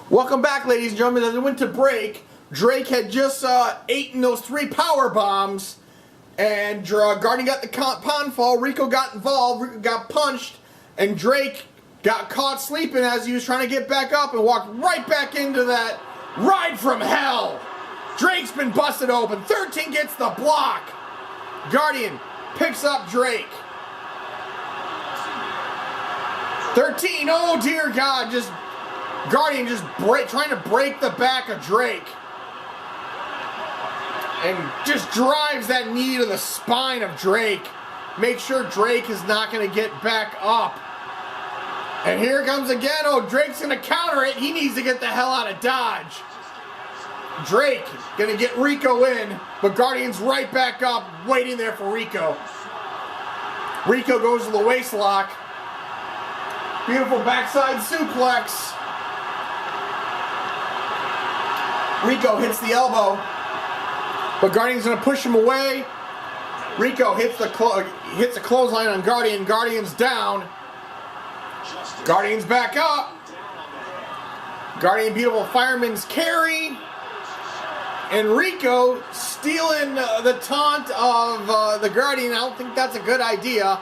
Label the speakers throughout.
Speaker 1: Welcome back, ladies and gentlemen. As we went to break, Drake had just eaten those 3 power bombs, and Guardian got the pond fall. Rico got involved. Rico got punched, and Drake got caught sleeping as he was trying to get back up and walked right back into that ride from hell. Drake's been busted open. 13 gets the block. Guardian picks up Drake. 13, oh dear God, Guardian just trying to break the back of Drake. And just drives that knee to the spine of Drake. Make sure Drake is not going to get back up. And here it comes again. Oh, Drake's going to counter it. He needs to get the hell out of Dodge. Drake going to get Rico in, but Guardian's right back up, waiting there for Rico. Rico goes to the waist lock. Beautiful backside suplex. Rico hits the elbow, but Guardian's going to push him away. Rico hits a clothesline on Guardian. Guardian's down. Guardian's back up. Guardian beautiful fireman's carry. And Rico stealing the taunt of the Guardian. I don't think that's a good idea.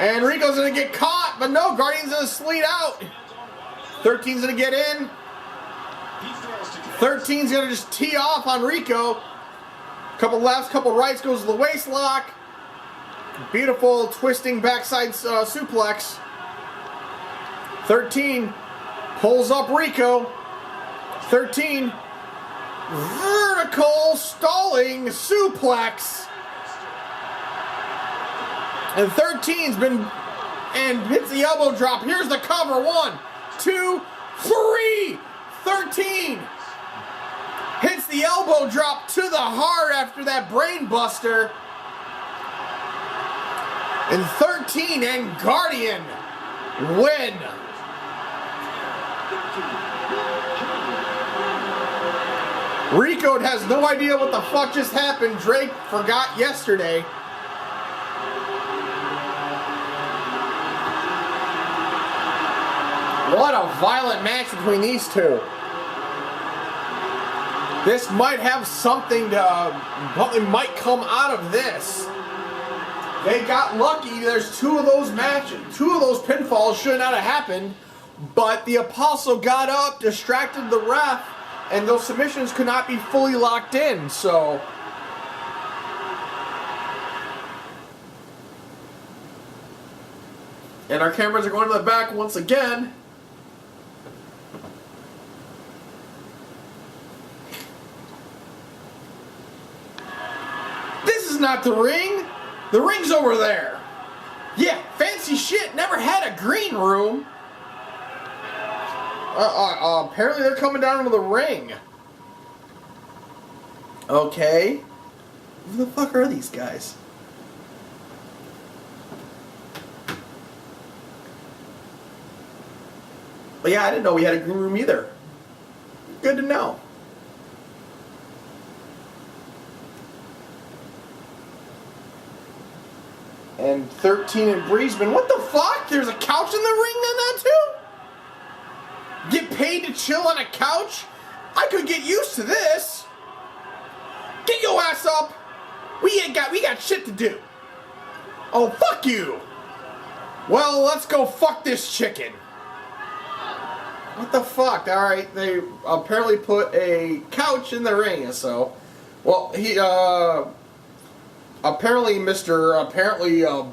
Speaker 1: And Rico's going to get caught, but no, Guardian's going to sleet out. 13's going to get in. 13's going to just tee off on Rico. Couple lefts, couple rights, goes to the waist lock. Beautiful twisting backside suplex. 13 pulls up Rico. 13 vertical stalling suplex. And 13's been and hits the elbow drop. Here's the cover. 1, 2, 3. 13 hits the elbow drop to the heart after that brain buster. And 13 and Guardian win. Rico has no idea what the fuck just happened. Drake forgot yesterday. What a violent match between these two. This might have something might come out of this. They got lucky. There's 2 of those matches. 2 of those pinfalls should not have happened. But the Apostle got up, distracted the ref, and those submissions could not be fully locked in. So and our cameras are going to the back once again. This is not the ring. The ring's over there. Yeah, fancy shit. Never had a green room. Apparently they're coming down into the ring. Okay. Who the fuck are these guys? But yeah, I didn't know we had a green room either. Good to know. And 13 and Breezeman. What the fuck? There's a couch in the ring then, that too? Get paid to chill on a couch? I could get used to this. Get your ass up. We got shit to do. Oh, fuck you. Well, let's go fuck this chicken. What the fuck? Alright, they apparently put a couch in the ring, so. Well, he, apparently Mr.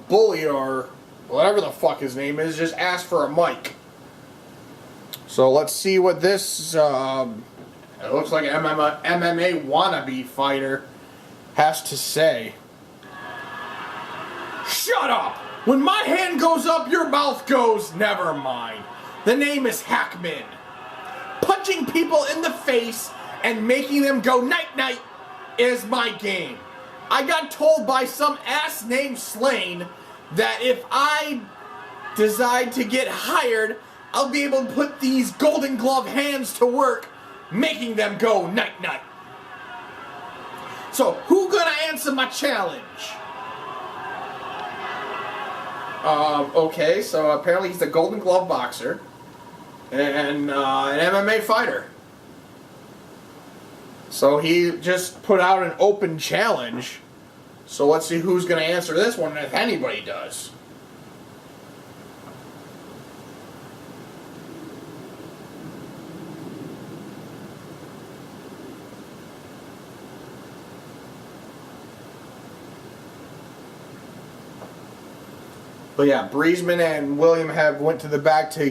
Speaker 1: Bully, or whatever the fuck his name is, just asked for a mic. So let's see what this, it looks like an MMA wannabe fighter has to say. Shut up! When my hand goes up, your mouth goes, never mind. The name is Hackman. Punching people in the face and making them go night-night is my game. I got told by some ass named Slane that if I decide to get hired, I'll be able to put these golden glove hands to work, making them go night-night. So, who gonna answer my challenge? Okay, so apparently he's the golden glove boxer. and an MMA fighter. So he just put out an open challenge. So let's see who's going to answer this one, if anybody does. But yeah, Breesman and William have went to the back to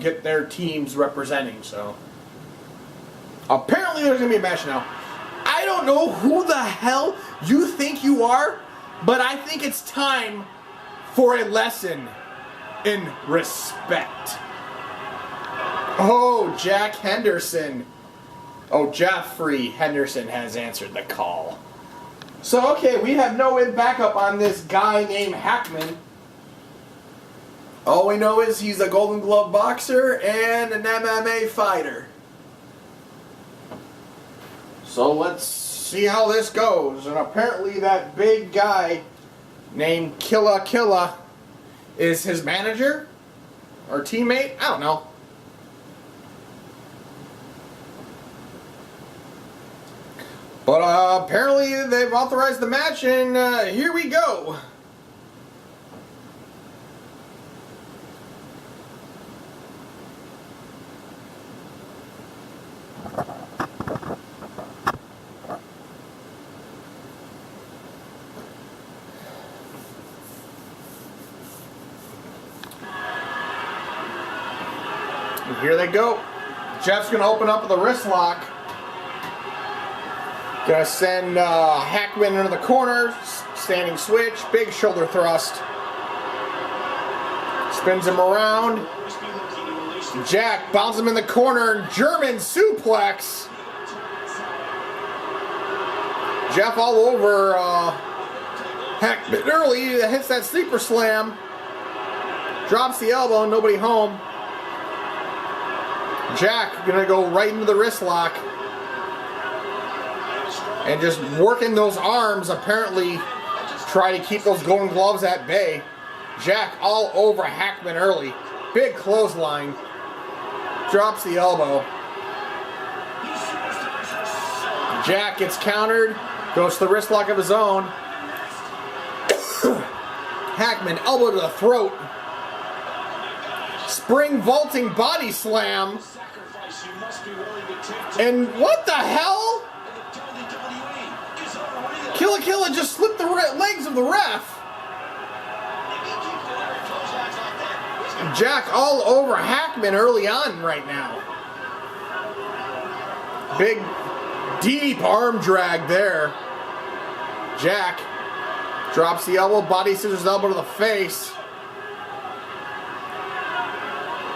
Speaker 1: get their teams representing. So apparently there's going to be a match now. I don't know who the hell you think you are, but I think it's time for a lesson in respect. Oh, Jack Henderson. Oh, Jeffrey Henderson has answered the call. So, okay, we have no backup on this guy named Hackman. All we know is he's a Golden Glove boxer and an MMA fighter. So let's see how this goes. And apparently that big guy named Killa is his manager or teammate. I don't know. But apparently they've authorized the match, and here we go. Here they go. Jeff's going to open up with a wrist lock. Going to send Hackman into the corner. Standing switch. Big shoulder thrust. Spins him around. Jack bounces him in the corner. German suplex. Jeff all over Hackman early. Hits that sleeper slam. Drops the elbow. Nobody home. Jack gonna go right into the wrist lock and just working those arms, apparently try to keep those Golden Gloves at bay. Jack all over Hackman early. Big clothesline. Drops the elbow. Jack gets countered. Goes to the wrist lock of his own. Hackman elbow to the throat. Spring vaulting body slam. And what the hell? Killa just slipped the legs of the ref. Jack all over Hackman early on right now. Big, deep arm drag there. Jack drops the elbow, body scissors elbow to the face.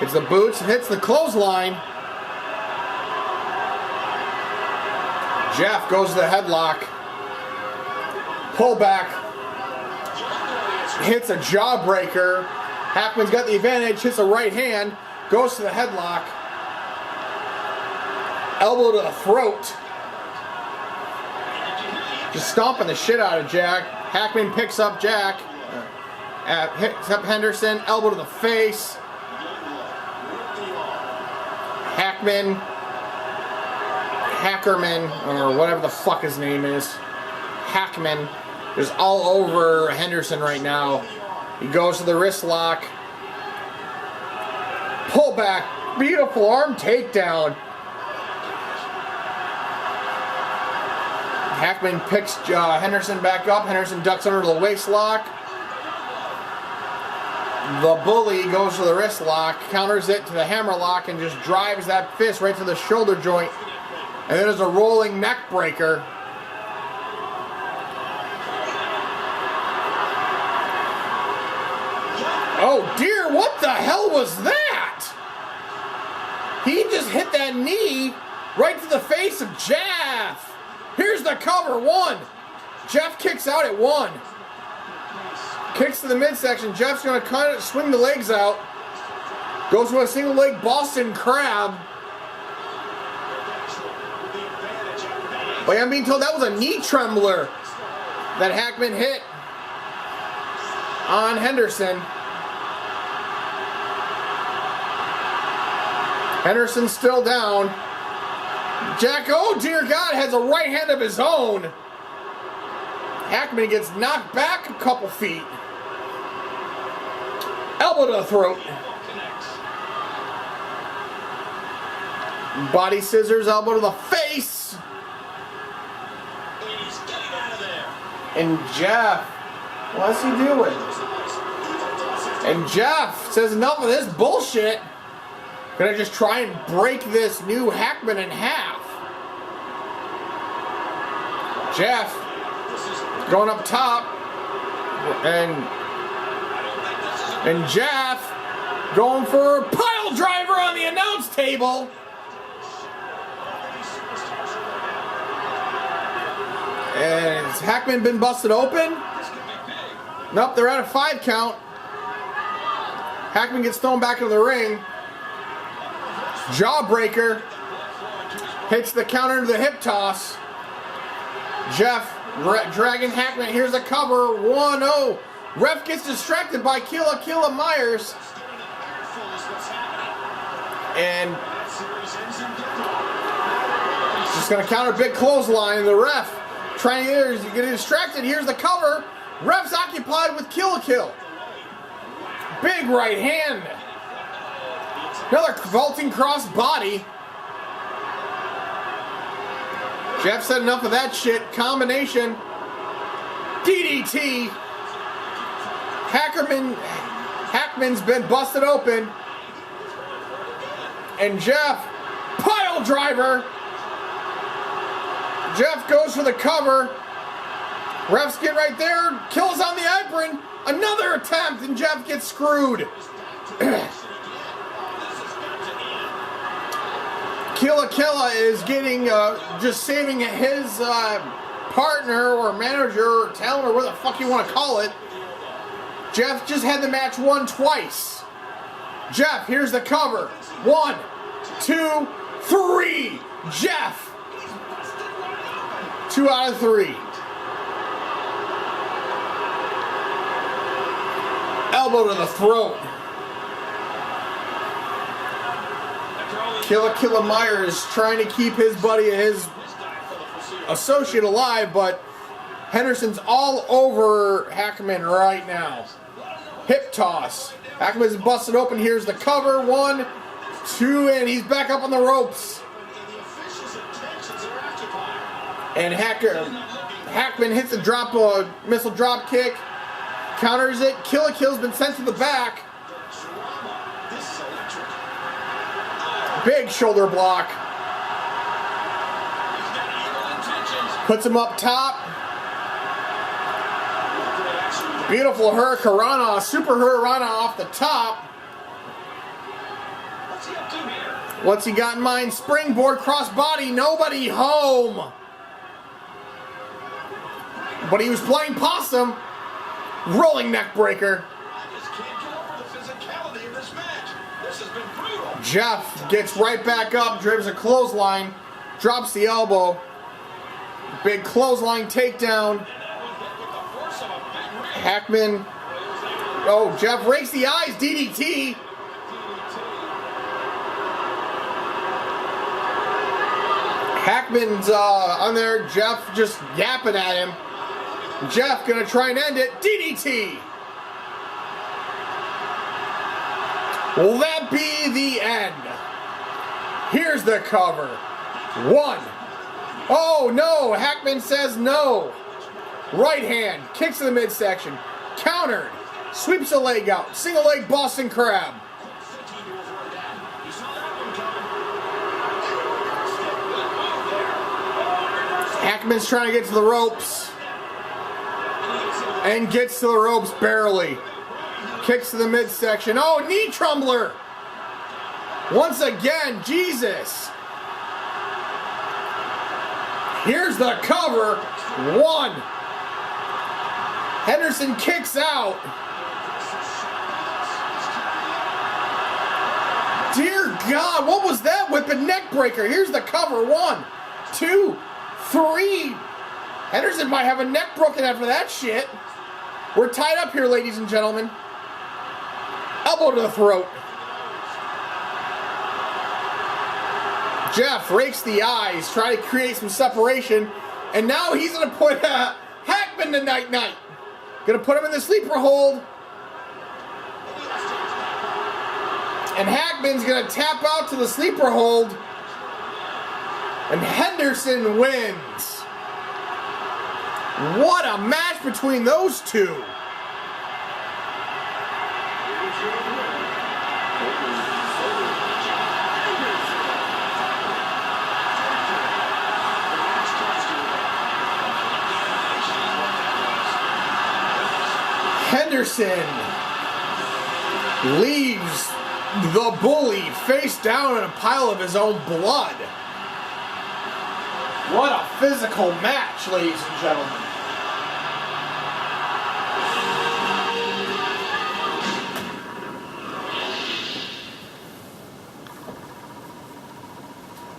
Speaker 1: Hits the boots, hits the clothesline. Jeff goes to the headlock. Pull back. Hits a jawbreaker. Hackman's got the advantage, hits a right hand. Goes to the headlock. Elbow to the throat. Just stomping the shit out of Jack. Hackman picks up Jack. Picks up Henderson. Elbow to the face. Hackerman, or whatever the fuck his name is. Hackman is all over Henderson right now. He goes to the wrist lock. Pull back. Beautiful arm takedown. Hackman picks Henderson back up. Henderson ducks under the waist lock. The bully goes to the wrist lock, counters it to the hammer lock, and just drives that fist right to the shoulder joint. And then there's a rolling neck breaker. Oh dear, what the hell was that? He just hit that knee right to the face of Jeff. Here's the cover, 1. Jeff kicks out at 1. Kicks to the midsection. Jeff's going to kind of swing the legs out. Goes to a single leg Boston Crab. But I'm being told that was a knee trembler that Hackman hit on Henderson. Henderson's still down. Jack, oh dear God, has a right hand of his own. Hackman gets knocked back a couple feet. Elbow to the throat. Body scissors, elbow to the face. And Jeff, what's he doing? And Jeff says enough of this bullshit. Gonna just try and break this new Hackman in half. Jeff going up top. And Jeff going for a pile driver on the announce table. And has Hackman been busted open? Nope, they're at a 5 count. Hackman gets thrown back into the ring. Jawbreaker. Hits the counter into the hip toss. Jeff dragging Hackman. Here's the cover. 1-0. Ref gets distracted by Killa Myers. And just going to counter big clothesline. The ref trying to get distracted. Here's the cover. Ref's occupied with Kill. Big right hand. Another vaulting cross body. Jeff said enough of that shit. Combination. DDT. Hackman's been busted open. And Jeff, pile driver. Jeff goes for the cover. Refs get right there. Kills on the apron. Another attempt, and Jeff gets screwed. Killa is getting, just saving his partner or manager or talent or whatever the fuck you want to call it. Jeff just had the match won twice. Jeff, here's the cover. 1, 2, 3. Jeff. 2 out of 3. Elbow to the throat. Killa Myers trying to keep his buddy, his associate alive, but Henderson's all over Hackman right now. Hip toss. Hackman's busted open. Here's the cover. 1, 2, and he's back up on the ropes. And Hackman hits a missile drop kick. Counters it. Kill's been sent to the back. Big shoulder block. Puts him up top. Beautiful Hurricanrana, Super Hurricanrana off the top. What's he got in mind? Springboard crossbody, nobody home. But he was playing possum. Rolling neck breaker. Jeff gets right back up, drives a clothesline, drops the elbow. Big clothesline takedown. Hackman. Oh, Jeff rakes the eyes. DDT. Hackman's on there. Jeff just yapping at him. Jeff gonna try and end it. DDT. Will that be the end? Here's the cover. 1. Oh no, Hackman says no. Right hand, kicks to the midsection. Countered. Sweeps a leg out. Single leg Boston Crab. Hackman's trying to get to the ropes. And gets to the ropes barely. Kicks to the midsection. Oh, knee trumbler. Once again, Jesus. Here's the cover. 1. Henderson kicks out. Dear God, what was that whipping neck breaker? Here's the cover. 1, 2, 3. Henderson might have a neck broken after that shit. We're tied up here, ladies and gentlemen. Elbow to the throat. Jeff rakes the eyes, trying to create some separation, and now he's going to put Hackman to night-night. Going to put him in the sleeper hold. And Hackman's going to tap out to the sleeper hold. And Henderson wins. What a match between those two. Henderson leaves the bully face down in a pile of his own blood. What a physical match, ladies and gentlemen.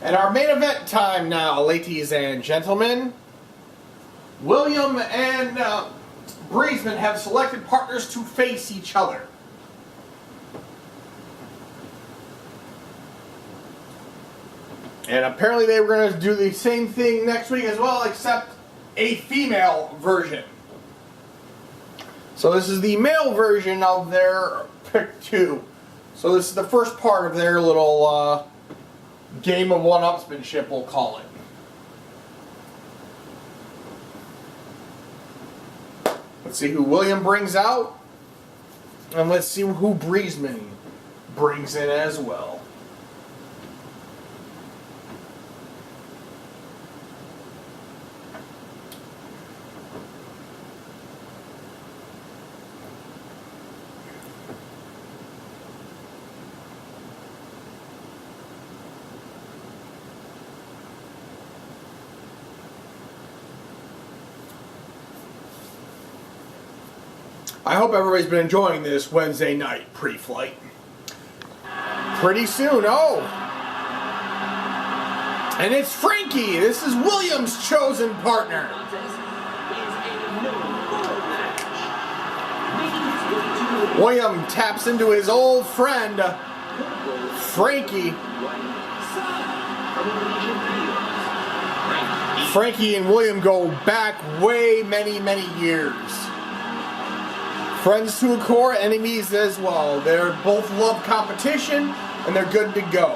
Speaker 1: And our main event time now, ladies and gentlemen. William and Breezeman have selected partners to face each other. And apparently they were going to do the same thing next week as well, except a female version. So this is the male version of their pick 2. So this is the first part of their little game of one-upsmanship, we'll call it. Let's see who William brings out. And let's see who Breezeman brings in as well. I hope everybody's been enjoying this Wednesday night pre-flight. Pretty soon, oh! And it's Frankie! This is William's chosen partner. William taps into his old friend, Frankie. Frankie and William go back way many years. Friends to a core, enemies as well. They're both love competition, and they're good to go.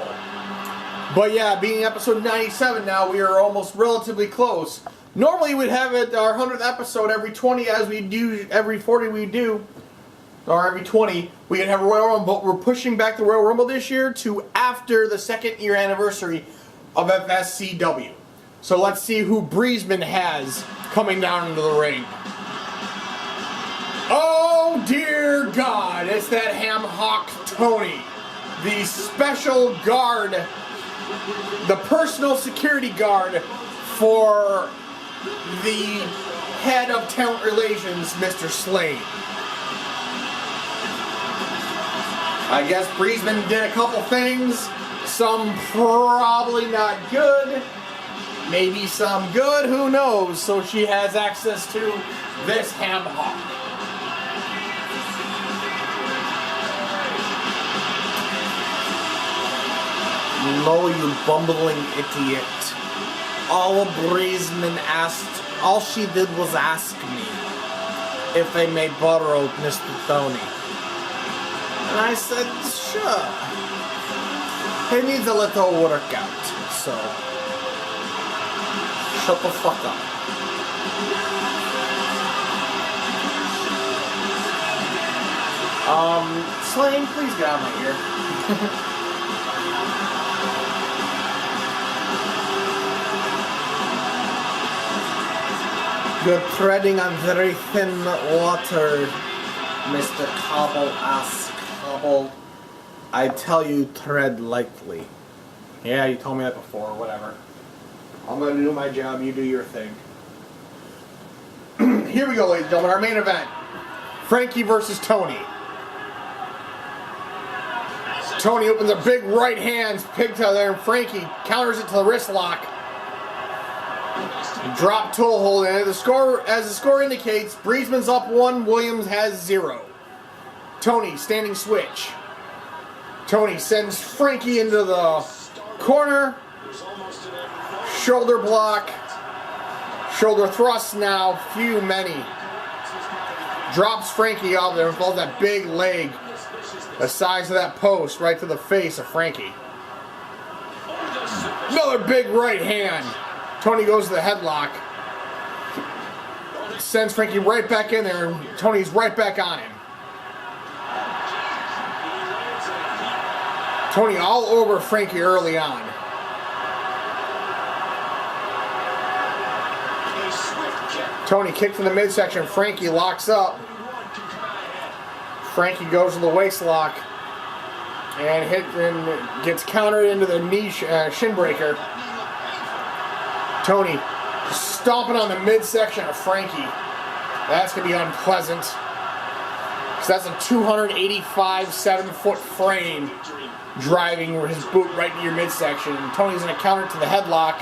Speaker 1: But yeah, being episode 97 now, we are almost relatively close. Normally we'd have it our 100th episode every 20, as we do every 40 we do, or every 20. We can have a Royal Rumble, but we're pushing back the Royal Rumble this year to after the 2nd year anniversary of FSCW. So let's see who Breezeman has coming down into the ring. Oh dear God, it's that ham hock Tony, the special guard, the personal security guard for the head of talent relations, Mr. Slade. I guess Breezeman did a couple things, some probably not good, maybe some good, who knows, so she has access to this ham hock. No, you bumbling idiot. All Breezeman asked, all she did was ask me if I may borrow Mr. Tony. And I said, sure. He needs a little workout, so shut the fuck up. Slane, please get out of my ear. You're treading on very thin water, Mr. Cobble-ass Cobble. I tell you, tread lightly. Yeah, you told me that before, whatever. I'm gonna do my job, you do your thing. Here we go, ladies and gentlemen, our main event. Frankie versus Tony. Tony opens a big right hand, pigtail there, and Frankie counters it to the wrist lock. Drop toe hold, and as the score indicates, Breezeman's up 1, Williams has 0. Tony, standing switch. Tony sends Frankie into the corner, Shoulder block. Shoulder thrust now. Few many. Drops Frankie out there with all that big leg. The size of that post right to the face of Frankie. Another big right hand. Tony goes to the headlock. Sends Frankie right back in there, and Tony's right back on him. Tony all over Frankie early on. Tony kicked to the midsection. Frankie locks up. Frankie goes to the waist lock and gets countered into the knee shin breaker. Tony stomping on the midsection of Frankie. That's going to be unpleasant. Because that's a 285 7-foot frame driving his boot right to your midsection. And Tony's going to counter to the headlock.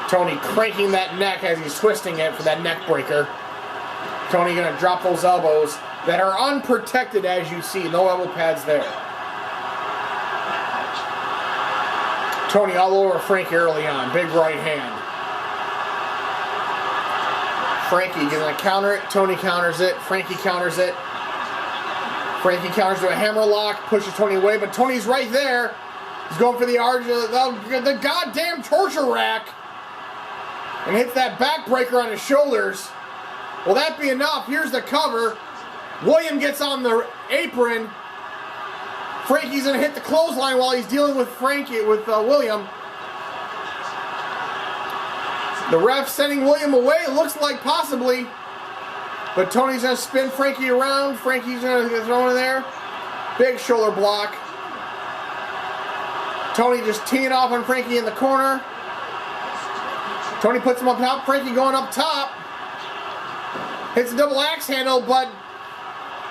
Speaker 1: Tony cranking that neck as he's twisting it for that neck breaker. Tony going to drop those elbows that are unprotected, as you see. No elbow pads there. Tony all over Frankie early on. Big right hand. Frankie going to counter it. Tony counters it. Frankie counters it. Frankie counters to a hammer lock. Pushes Tony away, but Tony's right there. He's going for the goddamn torture rack. And hits that backbreaker on his shoulders. Will that be enough? Here's the cover. William gets on the apron. Frankie's going to hit the clothesline while he's dealing with William. The ref sending William away. It looks like possibly. But Tony's going to spin Frankie around. Frankie's going to throw in there. Big shoulder block. Tony just teeing off on Frankie in the corner. Tony puts him up top. Frankie going up top. Hits a double axe handle, but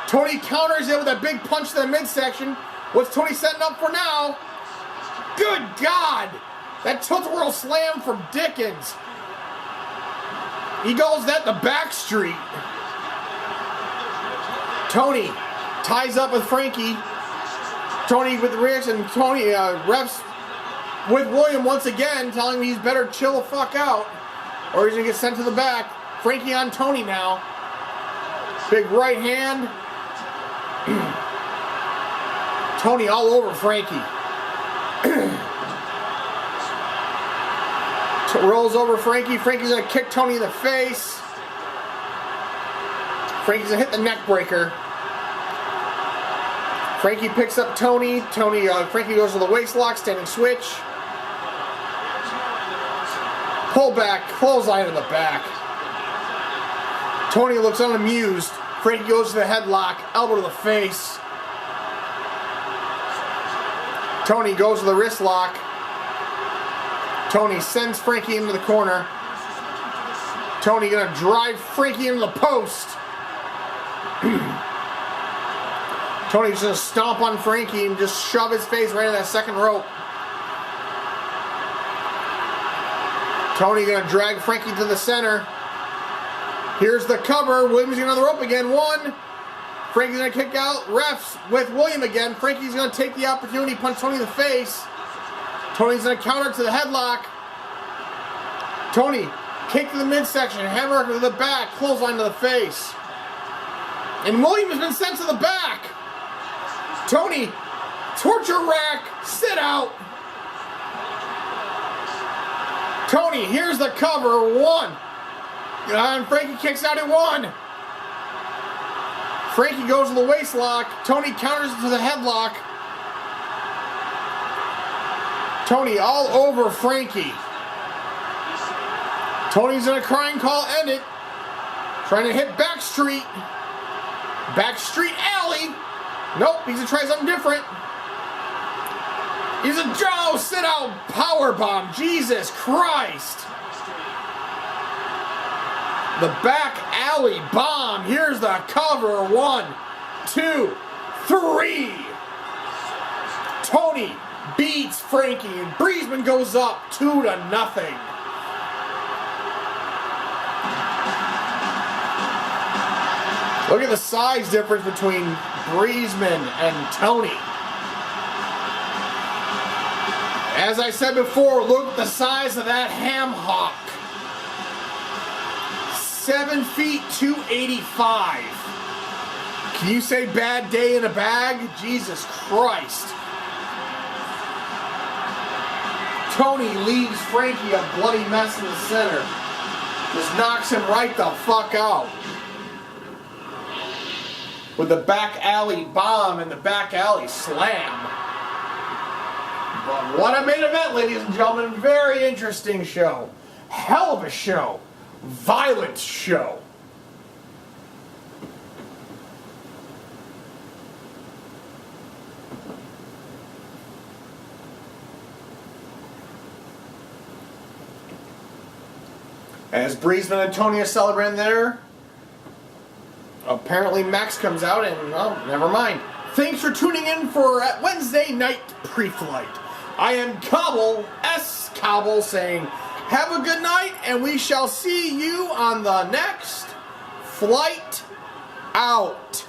Speaker 1: Tony counters it with a big punch to the midsection. What's Tony setting up for now? Good God! That tilt-a-whirl slam from Dickens. He goes that the back street. Tony ties up with Frankie. Tony with the reaction. Tony refs with William once again, telling him he's better chill the fuck out, or he's gonna get sent to the back. Frankie on Tony now. Big right hand. Tony all over Frankie. Rolls over Frankie. Frankie's gonna kick Tony in the face. Frankie's gonna hit the neck breaker. Frankie picks up Tony. Frankie goes to the waist lock, standing switch. Pull back, clothesline in the back. Tony looks unamused. Frankie goes to the headlock, elbow to the face. Tony goes to the wrist lock. Tony sends Frankie into the corner. Tony gonna drive Frankie into the post. Tony's gonna stomp on Frankie and just shove his face right in that second rope. Tony gonna drag Frankie to the center. Here's the cover. William's gonna on the rope again. One. Frankie's gonna kick out. Refs with William again. Frankie's gonna take the opportunity, punch Tony in the face. Tony's gonna counter to the headlock. Tony, kick to the midsection, hammer to the back, clothesline to the face. And William has been sent to the back. Tony, torture rack, sit out. Tony, here's the cover. One. And Frankie kicks out at one. Frankie goes to the waist lock. Tony counters to the headlock. Tony all over Frankie. Tony's in a crying call, end it. Trying to hit back street. Back street alley. Nope, he's gonna try something different. He's a Joe sit out power bomb. Jesus Christ. The back alley bomb. Here's the cover. 1, 2, 3. Tony beats Frankie, and Breezeman goes up 2-0. Look at the size difference between Breezeman and Tony. As I said before, look at the size of that ham hock. 7 feet 285. Can you say bad day in a bag? Jesus Christ. Tony leaves Frankie a bloody mess in the center. Just knocks him right the fuck out. With the back alley bomb and the back alley slam. But what a main event, ladies and gentlemen. Very interesting show. Hell of a show. Violent show. As Breezeman and Tony are celebrating there, apparently Max comes out and, well, never mind. Thanks for tuning in for Wednesday Nite Preflight. I am Cobble, S. Cobble, saying, have a good night, and we shall see you on the next flight out.